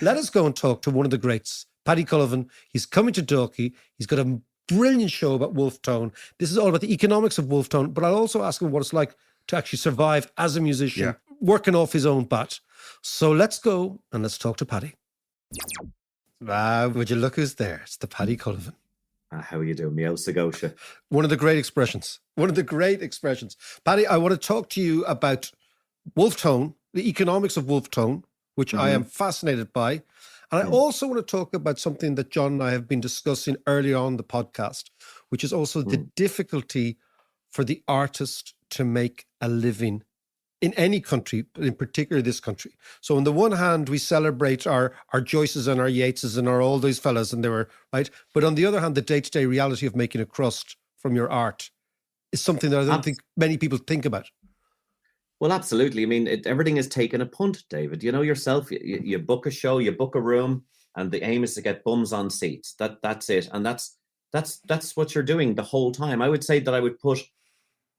Let us go and talk to one of the greats, Paddy Cullivan. He's coming to Dalkey. He's got a brilliant show about Wolfe Tone. This is all about the economics of Wolfe Tone, but I'll also ask him what it's like to actually survive as a musician, working off his own bat. So let's go and let's talk to Paddy. Would you look who's there? It's the Paddy Cullivan. How are you doing, Meow Sagosha? One of the great expressions. Paddy, I want to talk to you about Wolfe Tone, the economics of Wolfe Tone, which I am fascinated by. And I also want to talk about something that John and I have been discussing earlier on the podcast, which is also the difficulty for the artist to make a living in any country, but in particular this country. So on the one hand, we celebrate our Joyces and our Yeatses and our all those fellas, and they were right. But on the other hand, the day-to-day reality of making a crust from your art is something that I don't think many people think about. Well, absolutely. I mean, everything is taking a punt, David. You know yourself, you book a show, you book a room, and the aim is to get bums on seats. That's it. And that's what you're doing the whole time. I would say that I would put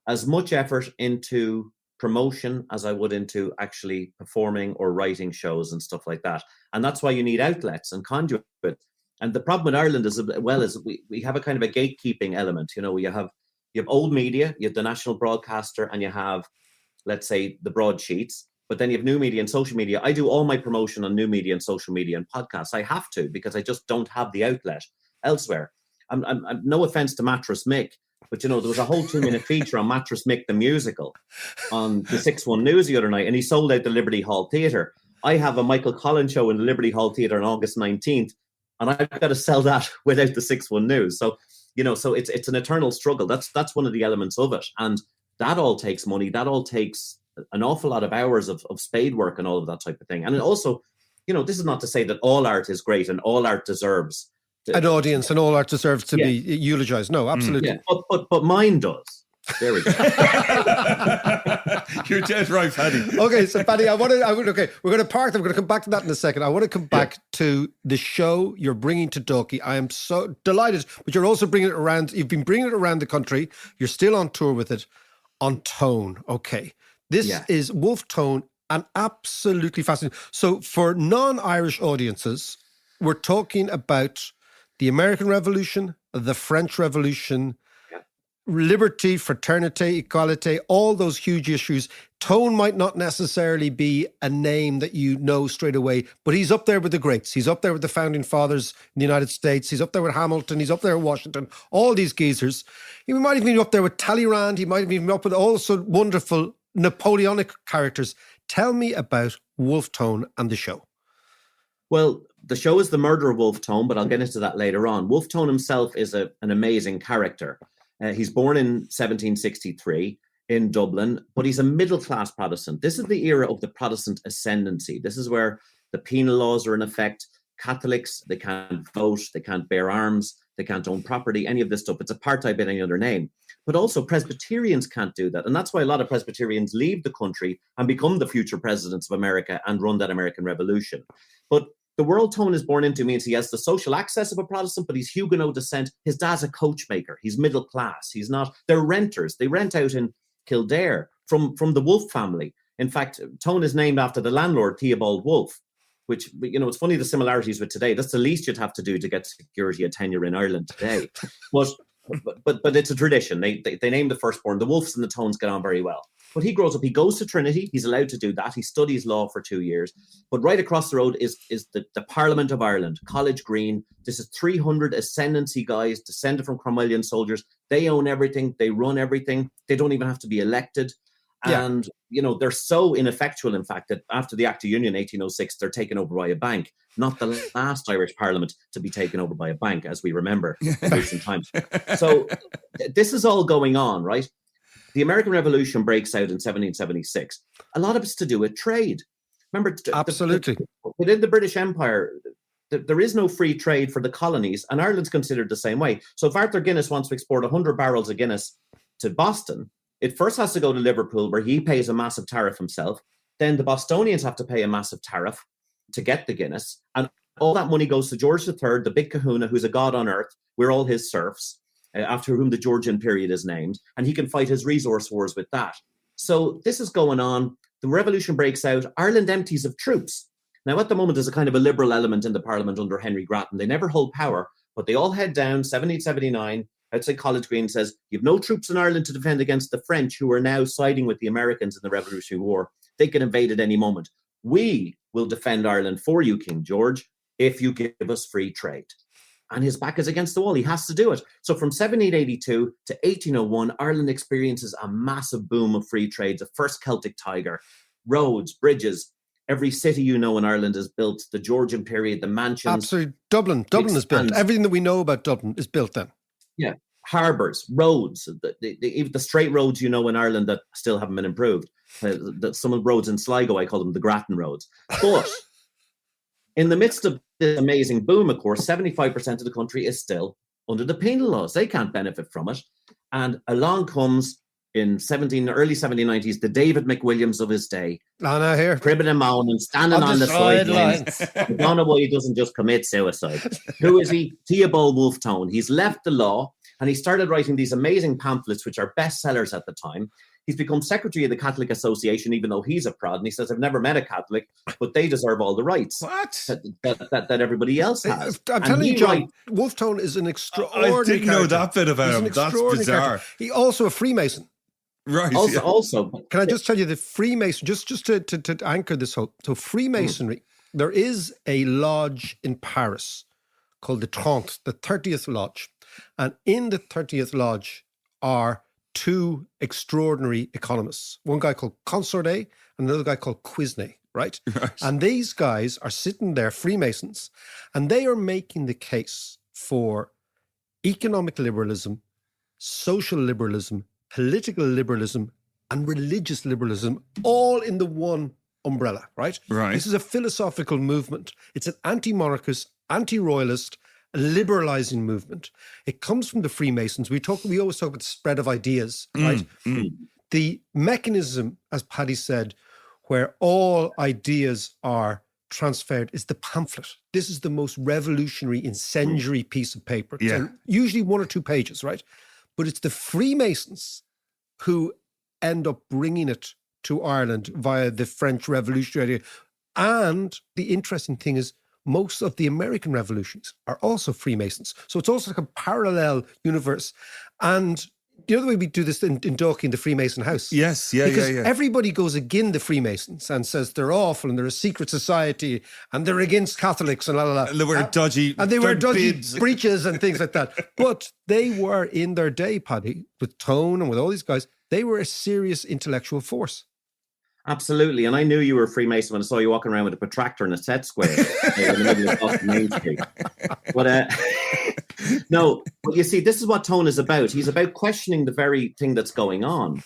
as much effort into promotion as I would into actually performing or writing shows and stuff like that. And that's why you need outlets and conduit. And the problem with Ireland is, well, is we have a kind of a gatekeeping element. You know, you have old media, you have the national broadcaster, and you have, let's say, the broadsheets. But then you have new media and social media. I do all my promotion on new media and social media and podcasts. I have to, because I just don't have the outlet elsewhere. I'm no offense to Mattress Mick, but, you know, there was a whole 2-minute feature on Mattress Mick, the musical, on the 6-1 News the other night, and he sold out the Liberty Hall Theatre. I have a Michael Collins show in the Liberty Hall Theatre on August 19th, and I've got to sell that without the 6-1 News. So, you know, so it's an eternal struggle. That's one of the elements of it. And that all takes money. That all takes an awful lot of hours of spade work and all of that type of thing. And it also, you know, this is not to say that all art is great and all art deserves an audience, and all art deserves to be eulogized. No, absolutely. Yeah. But mine does. There we go. You're dead right, Paddy. Okay, so Paddy, okay, we're going to park them. We're going to come back to that in a second. I want to come back to the show you're bringing to Dalkey. I am so delighted, but you're also bringing it around. You've been bringing it around the country. You're still on tour with it on Tone. Okay. This is Wolfe Tone, and absolutely fascinating. So for non-Irish audiences, we're talking about the American Revolution, the French Revolution, liberty, fraternity, equality, all those huge issues. Tone might not necessarily be a name that you know straight away, but he's up there with the greats. He's up there with the founding fathers in the United States. He's up there with Hamilton. He's up there with Washington, all these geezers. He might even be up there with Talleyrand. He might have been up with also wonderful Napoleonic characters. Tell me about Wolfe Tone and the show. Well, the show is The Murder of Wolfe Tone, but I'll get into that later on. Wolfe Tone himself is an amazing character. He's born in 1763 in Dublin, but he's a middle-class Protestant. This is the era of the Protestant ascendancy. This is where the penal laws are in effect. Catholics, they can't vote, they can't bear arms, they can't own property, any of this stuff. It's apartheid by any other name. But also Presbyterians can't do that. And that's why a lot of Presbyterians leave the country and become the future presidents of America and run that American Revolution. But the world Tone is born into means he has the social access of a Protestant, but he's Huguenot descent. His dad's a coachmaker. He's middle class. He's not. They're renters. They rent out in Kildare from the Wolfe family. In fact, Tone is named after the landlord, Theobald Wolfe, which, you know, it's funny the similarities with today. That's the least you'd have to do to get security and tenure in Ireland today. But it's a tradition. They name the firstborn. The Wolfes and the Tones get on very well. But he grows up, he goes to Trinity, he's allowed to do that. He studies law for 2 years. But right across the road is the Parliament of Ireland, College Green. This is 300 ascendancy guys descended from Cromwellian soldiers. They own everything, they run everything. They don't even have to be elected. And, you know, they're so ineffectual, in fact, that after the Act of Union 1806, they're taken over by a bank. Not the last Irish Parliament to be taken over by a bank, as we remember in recent times. So this is all going on, right? The American Revolution breaks out in 1776. A lot of it's to do with trade. Remember, absolutely. Within the British Empire, there is no free trade for the colonies, and Ireland's considered the same way. So if Arthur Guinness wants to export 100 barrels of Guinness to Boston, it first has to go to Liverpool, where he pays a massive tariff himself. Then the Bostonians have to pay a massive tariff to get the Guinness. And all that money goes to George III, the big kahuna, who's a god on earth. We're all his serfs, after whom the Georgian period is named. And he can fight his resource wars with that. So this is going on. The revolution breaks out. Ireland empties of troops. Now, at the moment, there's a kind of a liberal element in the Parliament under Henry Grattan. They never hold power, but they all head down 1779 outside College Green, says, you've no troops in Ireland to defend against the French, who are now siding with the Americans in the Revolutionary War. They can invade at any moment. We will defend Ireland for you, King George, if you give us free trade. And his back is against the wall. He has to do it. So from 1782 to 1801, Ireland experiences a massive boom of free trade, the first Celtic tiger, roads, bridges. Every city you know in Ireland is built. The Georgian period, the mansions. Absolutely. Dublin is built. Everything that we know about Dublin is built then. Yeah. Harbours, roads, the straight roads you know in Ireland that still haven't been improved. Some of the roads in Sligo, I call them the Grattan roads. But in the midst of this amazing boom, of course, 75% of the country is still under the penal laws. They can't benefit from it. And along comes in early 1790s, the David McWilliams of his day. Anna here. Cribbing and moaning, standing on the sidelines. I don't know why he doesn't just commit suicide. Who is he? Theobald Wolfe Tone. He's left the law and he started writing these amazing pamphlets, which are bestsellers at the time. He's become secretary of the Catholic Association, even though he's a prod. And he says, I've never met a Catholic, but they deserve all the rights that everybody else has. I'm telling you, John, Wolfe Tone is an extraordinary I didn't know that bit about him. That's bizarre. He's also a Freemason. Right. Also, can I just tell you the Freemason, just to anchor this whole, so Freemasonry, there is a lodge in Paris called the 30th Lodge. And in the 30th Lodge are two extraordinary economists, one guy called Consordet and another guy called Quesnay, right? And these guys are sitting there, Freemasons, and they are making the case for economic liberalism, social liberalism, political liberalism, and religious liberalism, all in the one umbrella, right? This is a philosophical movement. It's an anti-monarchist, anti-royalist, liberalizing movement. It comes from the Freemasons. We always talk about the spread of ideas, right? The mechanism, as Paddy said, where all ideas are transferred is the pamphlet. This is the most revolutionary, incendiary piece of paper. Yeah. Usually 1 or 2 pages, right? But it's the Freemasons who end up bringing it to Ireland via the French Revolutionary. And the interesting thing is most of the American revolutions are also Freemasons. So it's also like a parallel universe. And the other way we do this in Dalkey, in the Freemason house. Yes, because everybody goes against the Freemasons and says they're awful and they're a secret society and they're against Catholics and And they wear dodgy breeches and things like that. But they were, in their day, Paddy, with Tone and with all these guys, they were a serious intellectual force. Absolutely. And I knew you were a Freemason when I saw you walking around with a protractor and a set square in the middle of Main Street. But no, but you see, this is what Tone is about. He's about questioning the very thing that's going on.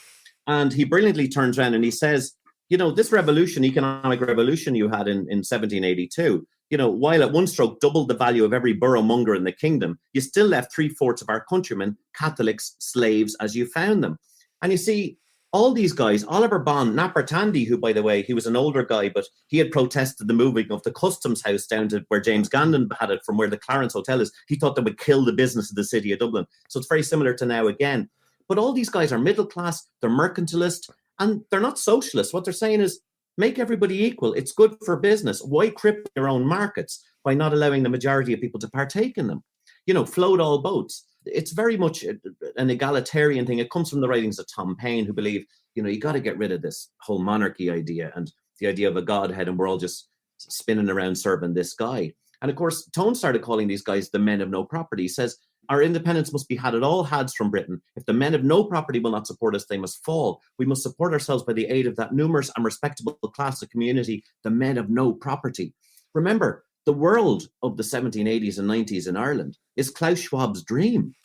And he brilliantly turns around and he says, you know, this revolution, economic revolution you had in 1782, you know, while at one stroke doubled the value of every boroughmonger in the kingdom, you still left 3/4 of our countrymen, Catholics, slaves as you found them. And you see, all these guys, Oliver Bond, Napper Tandy, who, by the way, he was an older guy, but he had protested the moving of the customs house down to where James Gandon had it, from where the Clarence Hotel is. He thought that would kill the business of the city of Dublin. So it's very similar to now again. But all these guys are middle class, they're mercantilist, and they're not socialists. What they're saying is, make everybody equal. It's good for business. Why cripple your own markets by not allowing the majority of people to partake in them? You know, float all boats. It's very much an egalitarian thing. It comes from the writings of Tom Paine, who believe, you know, you got to get rid of this whole monarchy idea and the idea of a godhead, and we're all just spinning around serving this guy. And of course, Tone started calling these guys the men of no property. He says, our independence must be had at all hads from Britain. If the men of no property will not support us, they must fall. We must support ourselves by the aid of that numerous and respectable class of community, the men of no property. Remember, the world of the 1780s and 90s in Ireland is Klaus Schwab's dream.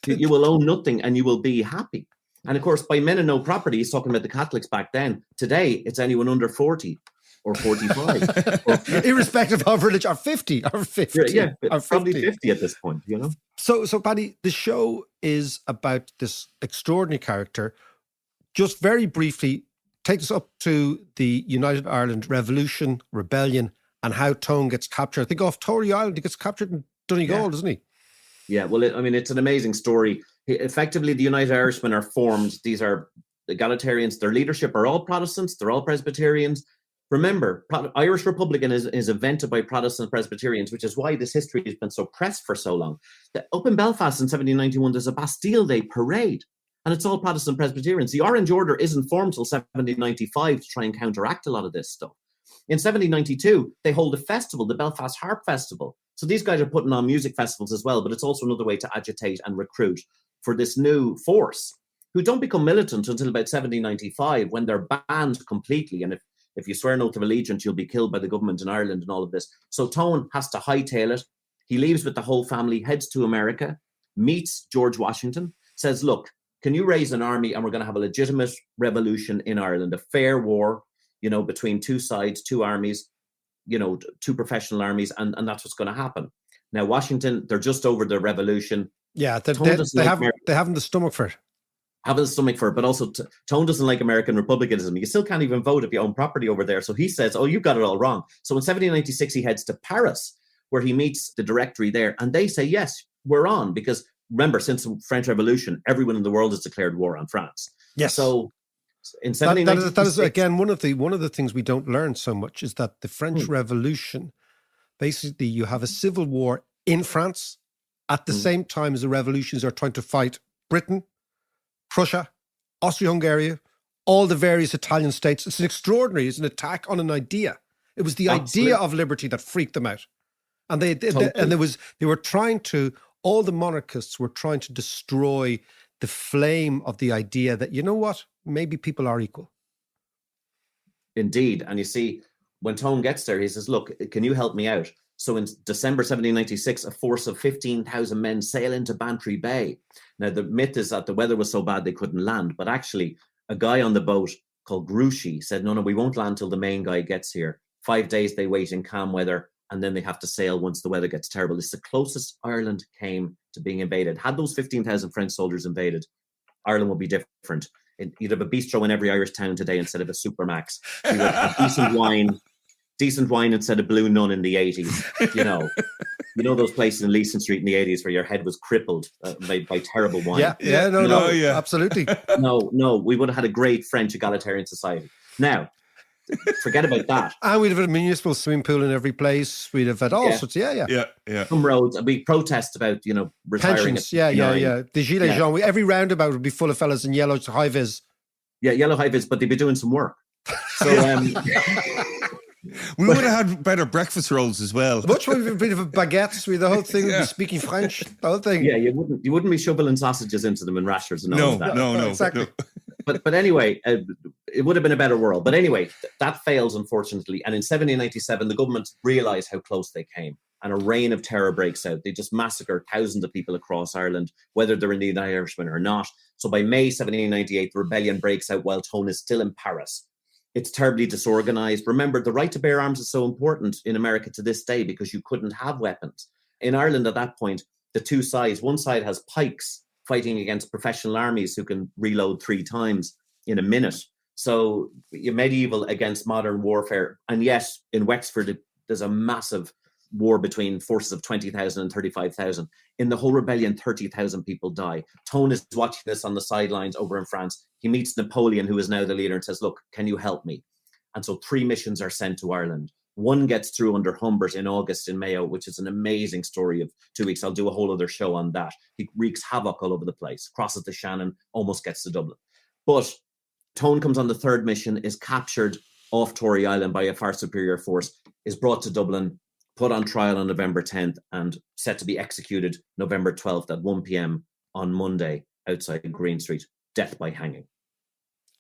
You will own nothing and you will be happy. And of course, by men and no property, he's talking about the Catholics back then. Today, it's anyone under 40 or 45. Irrespective of religion, or 50, or 50. Yeah, or probably 50 at this point, you know? So Paddy, the show is about this extraordinary character. Just very briefly, take us up to the United Ireland Revolution, Rebellion, and how Tone gets captured. I think off Tory Island, he gets captured in Donegal, doesn't he? Yeah, well, it's an amazing story. Effectively, the United Irishmen are formed. These are egalitarians. Their leadership are all Protestants. They're all Presbyterians. Remember, Irish Republican is invented by Protestant Presbyterians, which is why this history has been so pressed for so long. Up in Belfast in 1791, there's a Bastille Day parade, and it's all Protestant Presbyterians. The Orange Order isn't formed till 1795 to try and counteract a lot of this stuff. In 1792, they hold a festival, the Belfast Harp Festival. So these guys are putting on music festivals as well, but it's also another way to agitate and recruit for this new force, who don't become militant until about 1795, when they're banned completely. And if you swear an oath of allegiance, you'll be killed by the government in Ireland and all of this. So Tone has to hightail it. He leaves with the whole family, heads to America, meets George Washington, says, look, can you raise an army and we're going to have a legitimate revolution in Ireland, a fair war, between two sides, two armies, two professional armies, and that's what's going to happen. Now, Washington, they're just over the revolution. Yeah, they haven't the stomach for it. Have the stomach for it, but also Tone doesn't like American republicanism. You still can't even vote if you own property over there. So he says, oh, you got it all wrong. So in 1796, he heads to Paris, where he meets the Directory there. And they say, yes, we're on. Because remember, since the French Revolution, everyone in the world has declared war on France. Yes. So in 1796... That is, again, one of the things we don't learn so much is that the French Revolution, basically you have a civil war in France at the same time as the revolutions are trying to fight Britain, Prussia, Austria-Hungary, all the various Italian states. It's an attack on an idea. It was the idea of liberty that freaked them out. And all the monarchists were trying to destroy the flame of the idea that, you know what, maybe people are equal. Indeed. And you see, when Tone gets there, he says, look, can you help me out? So in December 1796, a force of 15,000 men sail into Bantry Bay. Now, the myth is that the weather was so bad they couldn't land. But actually, a guy on the boat called Grouchy said, no, we won't land till the main guy gets here. 5 days they wait in calm weather, and then they have to sail once the weather gets terrible. It's the closest Ireland came to being invaded. Had those 15,000 French soldiers invaded, Ireland would be different. You'd have a bistro in every Irish town today instead of a Supermax. You would have decent wine instead of Blue Nun in the 80s. You know those places in Leeson Street in the 80s where your head was crippled by terrible wine. Yeah, absolutely. No, we would have had a great French egalitarian society. Now, forget about that. And we'd have had a municipal swimming pool in every place. We'd have had all sorts. Yeah. Some roads. We protest about, retiring. Pensions. Yeah. The Gilets jaunes. Every roundabout would be full of fellas in yellow high-vis. Yeah, yellow high-vis, but they'd be doing some work. So, we would have had better breakfast rolls as well. Much more a bit of a baguettes with the whole thing, be speaking French, the whole thing. Yeah, you wouldn't be shoveling sausages into them and rashers and all of that. No, exactly. No. But anyway, it would have been a better world. But anyway, that fails, unfortunately. And in 1797, the government realised how close they came, and a reign of terror breaks out. They just massacre thousands of people across Ireland, whether they're Indian Irishmen or not. So by May 1798, the rebellion breaks out while Tone is still in Paris. It's terribly disorganized. Remember, the right to bear arms is so important in America to this day because you couldn't have weapons. In Ireland at that point, the two sides, one side has pikes fighting against professional armies who can reload 3 times in a minute. So you're medieval against modern warfare. And yet in Wexford, there's a massive war between forces of 20,000 and 35,000. In the whole rebellion, 30,000 people die. Tone is watching this on the sidelines over in France. He meets Napoleon, who is now the leader, and says, look, can you help me? And so 3 missions are sent to Ireland. One gets through under Humbert in August in Mayo, which is an amazing story of 2 weeks. I'll do a whole other show on that. He wreaks havoc all over the place, crosses the Shannon, almost gets to Dublin. But Tone comes on the 3rd mission, is captured off Tory Island by a far superior force, is brought to Dublin, put on trial on November 10th and set to be executed November 12th at 1 p.m. on Monday outside Green Street, death by hanging.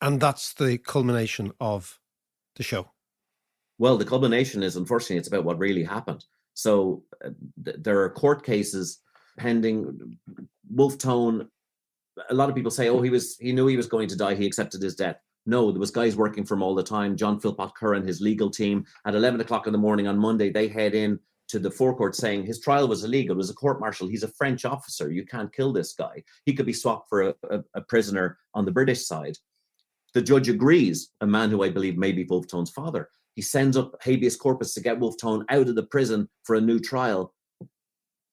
And that's the culmination of the show. Well, the culmination is, unfortunately, it's about what really happened. So there are court cases pending. Wolfe Tone, a lot of people say, he knew he was going to die. He accepted his death. No, there was guys working for him all the time. John Philpott Curran, his legal team, at 11 o'clock in the morning on Monday, they head in to the forecourt saying his trial was illegal. It was a court-martial. He's a French officer. You can't kill this guy. He could be swapped for a prisoner on the British side. The judge agrees, a man who I believe may be Wolfe Tone's father. He sends up habeas corpus to get Wolfe Tone out of the prison for a new trial.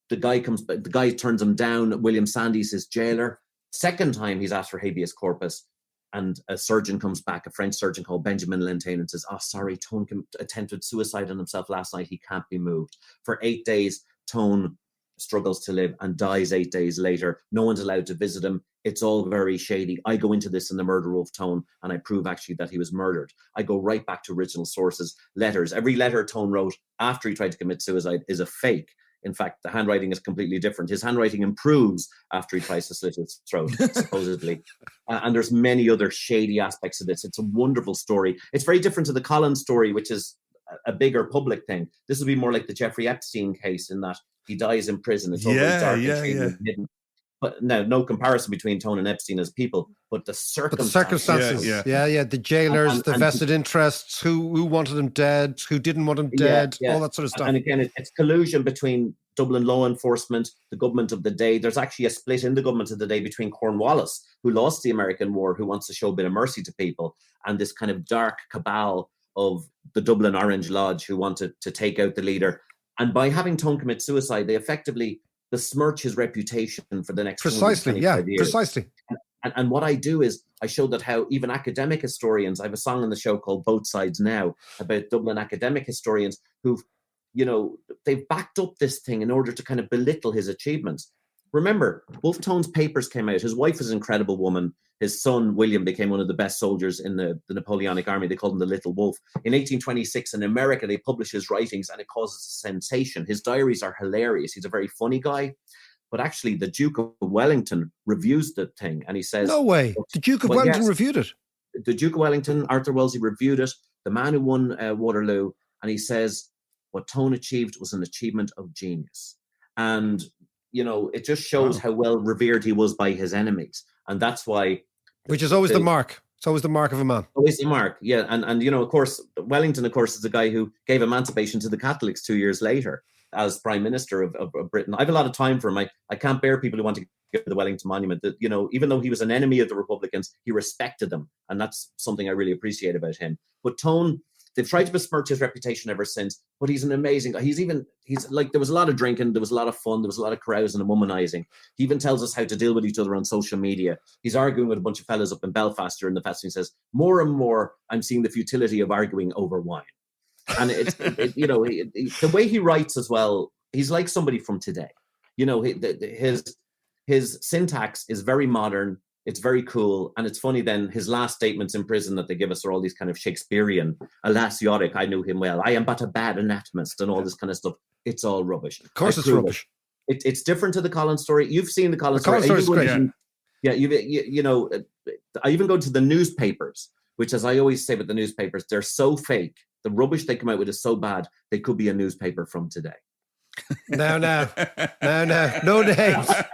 The guy turns him down. William Sandys, his jailer. Second time he's asked for habeas corpus. and a surgeon comes back, a French surgeon called Benjamin Lintain, and says, "Oh, sorry, Tone attempted suicide on himself last night. He can't be moved." For 8 days, Tone struggles to live and dies 8 days later. No one's allowed to visit him. It's all very shady. I go into this in The Murder of Tone, and I prove actually that he was murdered. I go right back to original sources, letters. Every letter Tone wrote after he tried to commit suicide is a fake. In fact, the handwriting is completely different. His handwriting improves after he tries to slit his throat, supposedly. And there's many other shady aspects of this. It's a wonderful story. It's very different to the Collins story, which is a bigger public thing. This would be more like the Jeffrey Epstein case, in that he dies in prison. It's all very dark and hidden. But now, no comparison between Tone and Epstein as people, but the circumstances. The jailers, the vested interests, who wanted him dead, who didn't want him dead, all that sort of stuff. And again, it's collusion between Dublin law enforcement, the government of the day. There's actually a split in the government of the day between Cornwallis, who lost the American war, who wants to show a bit of mercy to people, and this kind of dark cabal of the Dublin Orange Lodge, who wanted to take out the leader. And by having Tone commit suicide, they effectively besmirch his reputation for the next 25 years. Precisely. And what I do is I show that how even academic historians, I have a song on the show called Both Sides Now about Dublin academic historians who've, they've backed up this thing in order to kind of belittle his achievements. Remember, Wolfe Tone's papers came out. His wife is an incredible woman. His son, William, became one of the best soldiers in the Napoleonic Army. They called him the Little Wolf. In 1826, in America, they publish his writings, and it causes a sensation. His diaries are hilarious. He's a very funny guy. But actually, the Duke of Wellington reviews the thing, and he says... No way. The Duke of Wellington reviewed it? The Duke of Wellington, Arthur Wellesley, reviewed it. The man who won Waterloo. And he says, what Tone achieved was an achievement of genius. And... it just shows how well revered he was by his enemies. And that's why... Which is always the mark. It's always the mark of a man. Always the mark, yeah. And of course, Wellington, of course, is the guy who gave emancipation to the Catholics 2 years later as Prime Minister of Britain. I have a lot of time for him. I can't bear people who want to give the Wellington Monument. That, even though he was an enemy of the Republicans, he respected them. And that's something I really appreciate about him. But Tone... They've tried to besmirch his reputation ever since, but he's an amazing guy. He's like, there was a lot of drinking, there was a lot of fun, there was a lot of carousing and womanizing. He even tells us how to deal with each other on social media. He's arguing with a bunch of fellas up in Belfast during the festival. He says, more and more, I'm seeing the futility of arguing over wine. And the way he writes as well, he's like somebody from today. His syntax is very modern. It's very cool. And it's funny then, his last statements in prison that they give us are all these kind of Shakespearean, alas, Yorick, I knew him well. I am but a bad anatomist and all this kind of stuff. It's all rubbish. Of course it's rubbish. It's different to the Collins story. You've seen the Collins story. The Collins story is great. I even go to the newspapers, which, as I always say with the newspapers, they're so fake. The rubbish they come out with is so bad, they could be a newspaper from today. No names.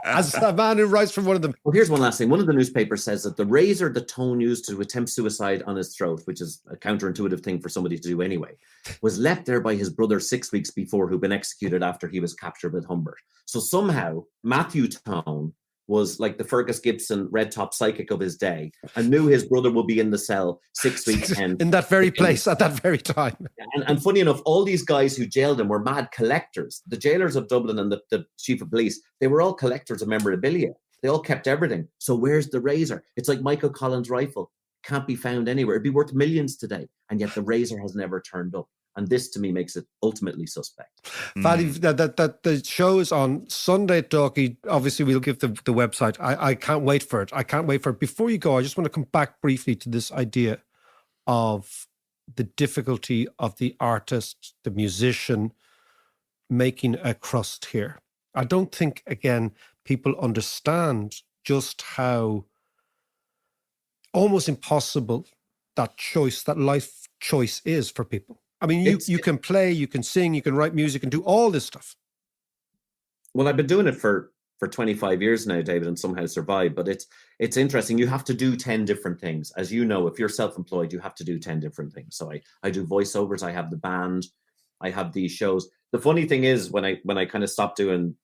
As a man who writes from one of them. Well, here's one last thing. One of the newspapers says that the razor that Tone used to attempt suicide on his throat, which is a counterintuitive thing for somebody to do anyway, was left there by his brother 6 weeks before, who'd been executed after he was captured with Humbert. So somehow Matthew Tone was like the Fergus Gibson red top psychic of his day and knew his brother would be in the cell 6 weeks in that very place at that very time. And funny enough, all these guys who jailed him were mad collectors. The jailers of Dublin and the chief of police, they were all collectors of memorabilia. They all kept everything. So where's the razor? It's like Michael Collins' rifle. Can't be found anywhere. It'd be worth millions today. And yet the razor has never turned up. And this, to me, makes it ultimately suspect. Paddy, that the show is on Sunday at Dalkey. Obviously, we'll give the website. I can't wait for it. Before you go, I just want to come back briefly to this idea of the difficulty of the artist, the musician, making a crust here. I don't think, again, people understand just how almost impossible that life choice is for people. I mean, you can play, you can sing, you can write music and do all this stuff. Well, I've been doing it for 25 years now, David, and somehow survived. But it's interesting. You have to do 10 different things. As you know, if you're self-employed, you have to do 10 different things. So I do voiceovers, I have the band, I have these shows. The funny thing is, when I kind of stopped doing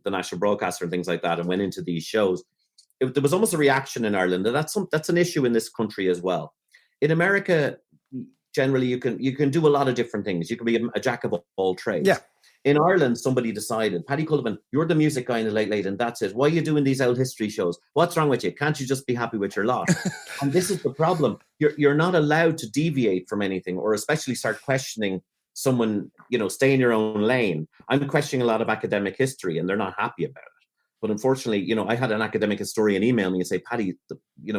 the national broadcaster and things like that and went into these shows, there was almost a reaction in Ireland. And that's an issue in this country as well. In America, generally, you can do a lot of different things. You can be a jack of all trades. Yeah. In Ireland, somebody decided, Paddy Cullivan, you're the music guy in the Late Late, and that's it. Why are you doing these old history shows? What's wrong with you? Can't you just be happy with your lot? And this is the problem. You're not allowed to deviate from anything, or especially start questioning someone, stay in your own lane. I'm questioning a lot of academic history, and they're not happy about it. But unfortunately, I had an academic historian email me and say, Paddy,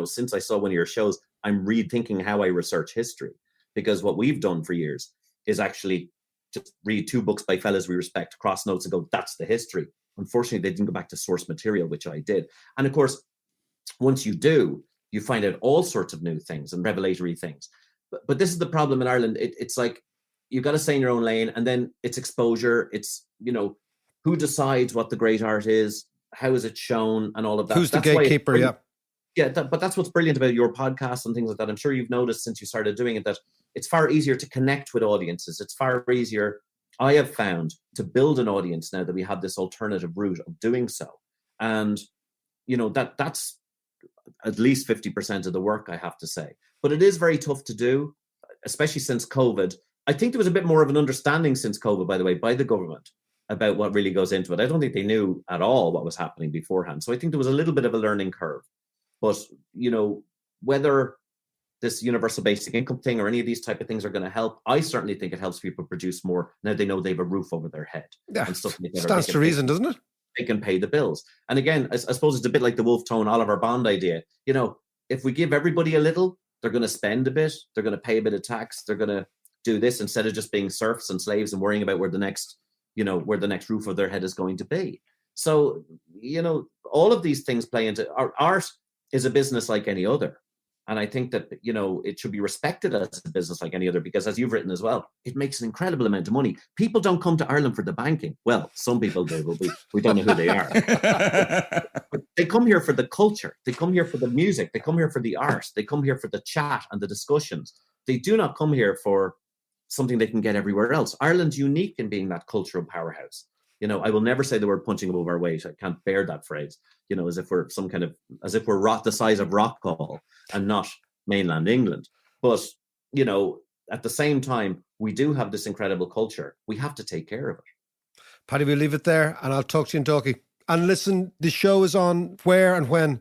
since I saw one of your shows, I'm rethinking how I research history. Because what we've done for years is actually just read 2 books by fellas we respect, cross notes and go, that's the history. Unfortunately, they didn't go back to source material, which I did. And of course, once you do, you find out all sorts of new things and revelatory things. But this is the problem in Ireland. It's like, you've got to stay in your own lane, and then it's exposure. It's, who decides what the great art is? How is it shown and all of that? Who's the gatekeeper? Yeah. Yeah, but that's what's brilliant about your podcast and things like that. I'm sure you've noticed since you started doing it that it's far easier to connect with audiences. It's far easier, I have found, to build an audience now that we have this alternative route of doing so. And, that's at least 50% of the work, I have to say. But it is very tough to do, especially since COVID. I think there was a bit more of an understanding since COVID, by the way, by the government about what really goes into it. I don't think they knew at all what was happening beforehand. So I think there was a little bit of a learning curve. But, whether this universal basic income thing or any of these type of things are going to help, I certainly think it helps people produce more. Now they know they have a roof over their head. Yeah, and stuff like that. Stands to reason, doesn't it? They can pay the bills. And again, I suppose it's a bit like the Wolfe Tone Oliver Bond idea. If we give everybody a little, they're going to spend a bit. They're going to pay a bit of tax. They're going to do this instead of just being serfs and slaves and worrying about where the next roof of their head is going to be. So, all of these things play into art is a business like any other. And I think that, it should be respected as a business like any other, because as you've written as well, it makes an incredible amount of money. People don't come to Ireland for the banking. Well, some people do, but we don't know who they are. But they come here for the culture. They come here for the music. They come here for the art. They come here for the chat and the discussions. They do not come here for something they can get everywhere else. Ireland's unique in being that cultural powerhouse. I will never say the word punching above our weight. I can't bear that phrase, as if we're the size of Rockall and not mainland England. But, at the same time, we do have this incredible culture. We have to take care of it. Paddy, we'll leave it there and I'll talk to you in Dalkey. And listen, the show is on where and when?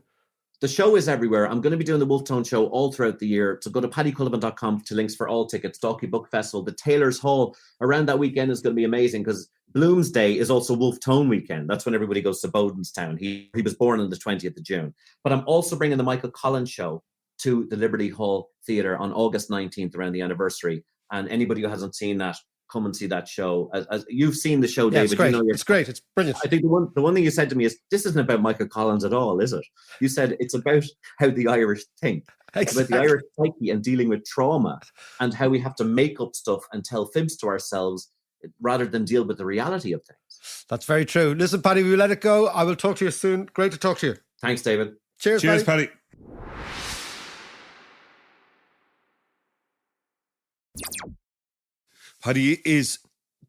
The show is everywhere. I'm going to be doing the Wolfe Tone show all throughout the year. So go to paddycullivan.com to links for all tickets. Dalkey Book Festival, the Taylor's Hall around that weekend is going to be amazing, because Bloomsday is also Wolfe Tone weekend. That's when everybody goes to Bodenstown. He was born on the 20th of June. But I'm also bringing the Michael Collins show to the Liberty Hall Theatre on August 19th around the anniversary. And anybody who hasn't seen that, come and see that show. As you've seen the show, David. It's great. It's great. It's brilliant. I think the one thing you said to me is, this isn't about Michael Collins at all, is it? You said it's about how the Irish think, Exactly. about the Irish psyche and dealing with trauma, and how we have to make up stuff and tell fibs to ourselves rather than deal with the reality of things. That's very true. Listen, Paddy, we will let it go. I will talk to you soon. Great to talk to you. Thanks, David. Cheers, Paddy. Paddy is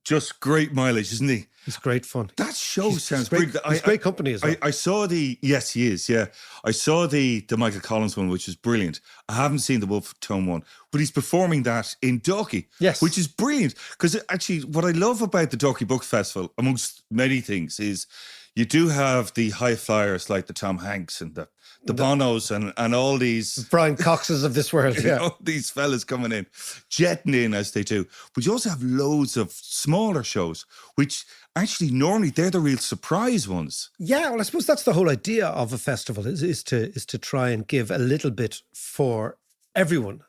just great mileage, isn't he? It's great fun. That show sounds great. brilliant. He's great company as well. I saw yes, he is, yeah. I saw the Michael Collins one, which is brilliant. I haven't seen the Wolfe Tone one, but he's performing that in Dalkey, yes, which is brilliant. Because actually, what I love about the Dalkey Book Festival, amongst many things, is you do have the high flyers like the Tom Hanks and the Bonos and all these Brian Coxes of this world, yeah. All these fellas coming in, jetting in as they do. But you also have loads of smaller shows, which actually normally they're the real surprise ones. Yeah, well, I suppose that's the whole idea of a festival is to try and give a little bit for everyone.